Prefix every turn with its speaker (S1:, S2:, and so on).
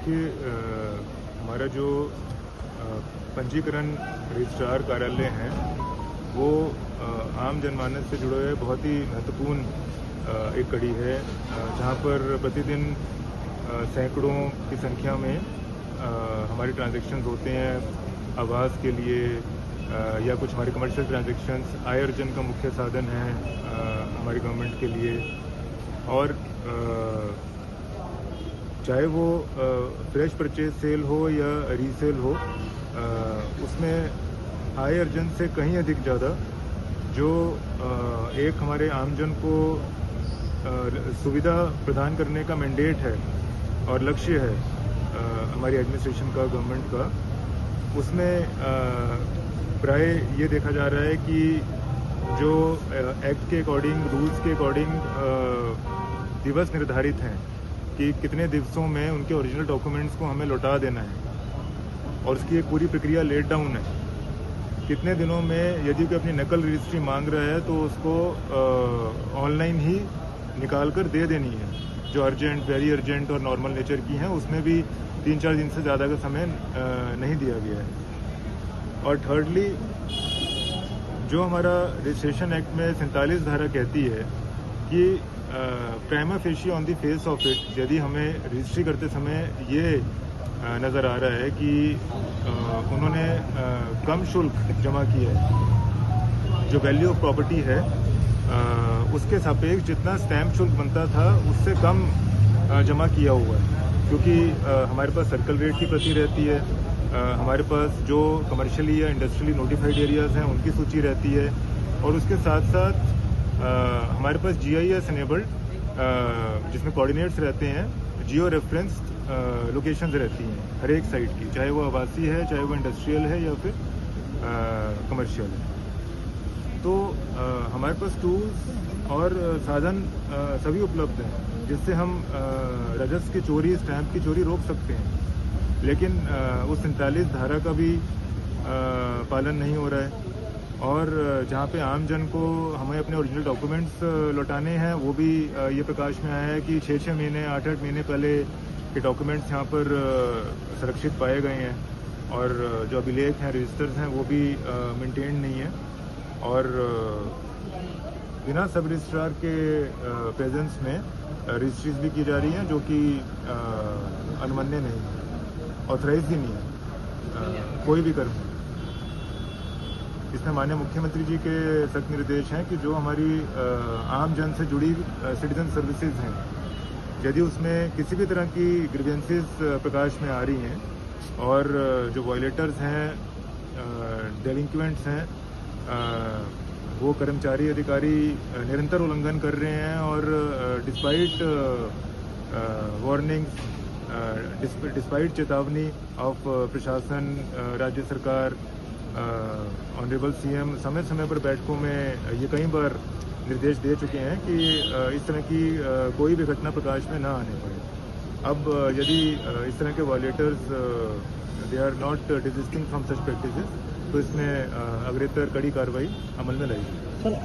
S1: देखिए हमारा जो पंजीकरण रजिस्ट्रार कार्यालय है वो आम जनमानस से जुड़े हुए बहुत ही महत्वपूर्ण एक कड़ी है, जहाँ पर प्रतिदिन सैकड़ों की संख्या में हमारे ट्रांजैक्शंस होते हैं आवास के लिए या कुछ हमारे कमर्शियल ट्रांजैक्शंस आय अर्जन का मुख्य साधन है हमारी गवर्नमेंट के लिए। और चाहे वो फ्रेश परचेज सेल हो या रीसेल हो, उसमें आय अर्जन से कहीं अधिक ज़्यादा जो एक हमारे आमजन को सुविधा प्रदान करने का मैंडेट है और लक्ष्य है हमारी एडमिनिस्ट्रेशन का, गवर्नमेंट का, उसमें प्राय ये देखा जा रहा है कि जो एक्ट के अकॉर्डिंग, रूल्स के अकॉर्डिंग दिवस निर्धारित हैं कि कितने दिवसों में उनके ओरिजिनल डॉक्यूमेंट्स को हमें लौटा देना है और उसकी एक पूरी प्रक्रिया लेट डाउन है। कितने दिनों में यदि कोई अपनी नकल रजिस्ट्री मांग रहा है तो उसको ऑनलाइन ही निकाल कर दे देनी है। जो अर्जेंट, वेरी अर्जेंट और नॉर्मल नेचर की हैं उसमें भी 3-4 दिन से ज़्यादा का समय नहीं दिया गया है। और थर्डली, जो हमारा रजिस्ट्रेशन एक्ट में 47 धारा कहती है कि prima facie on the face of it, यदि हमें रजिस्ट्री करते समय ये नज़र आ रहा है कि उन्होंने कम शुल्क जमा किया है, जो वैल्यू ऑफ प्रॉपर्टी है उसके सापेक्ष जितना स्टैम्प शुल्क बनता था उससे कम जमा किया हुआ है, क्योंकि हमारे पास सर्कल रेट की प्रति रहती है, हमारे पास जो कमर्शियली या इंडस्ट्रियली नोटिफाइड एरियाज़ हैं उनकी सूची रहती है, और उसके साथ साथ हमारे पास GIS एनेबल्ड जिसमें कोऑर्डिनेट्स रहते हैं, जियो रेफरेंस लोकेशंस रहती हैं हर एक साइट की, चाहे वो आवासीय है, चाहे वो इंडस्ट्रियल है या फिर कमर्शियल है। तो हमारे पास टूल्स और साधन सभी उपलब्ध हैं जिससे हम राजस्व की चोरी, स्टैंप की चोरी रोक सकते हैं, लेकिन उस 47 धारा का भी पालन नहीं हो रहा है। और जहाँ पे आम जन को हमें अपने ओरिजिनल डॉक्यूमेंट्स लौटाने हैं, वो भी ये प्रकाश में आया है कि 6-6 महीने, 8-8 महीने पहले के डॉक्यूमेंट्स यहाँ पर सुरक्षित पाए गए हैं, और जो अभिलेख हैं, रजिस्टर्स हैं, वो भी मेंटेन नहीं है, और बिना सब रजिस्ट्रार के प्रेजेंस में रजिस्ट्रीज भी की जा रही हैं जो कि अनुमन्य नहीं है, ऑथराइज ही नहीं है कोई भी कर्म। इसमें माननीय मुख्यमंत्री जी के सख्त निर्देश हैं कि जो हमारी आम जन से जुड़ी सिटीजन सर्विसेज हैं, यदि उसमें किसी भी तरह की ग्रीवेंसेस प्रकाश में आ रही हैं और जो वायलेटर्स हैं, डेलिंक्वेंट्स हैं, वो कर्मचारी, अधिकारी निरंतर उल्लंघन कर रहे हैं और डिस्पाइट वार्निंग्स, डिस्पाइट चेतावनी ऑफ प्रशासन, राज्य सरकार, ऑनरेबल CM समय समय पर बैठकों में ये कई बार निर्देश दे चुके हैं कि इस तरह की कोई भी घटना प्रकाश में ना आने पाए। अब यदि इस तरह के violators they are not desisting from such practices, तो इसमें अग्रेतर कड़ी कार्रवाई अमल में लाएगी।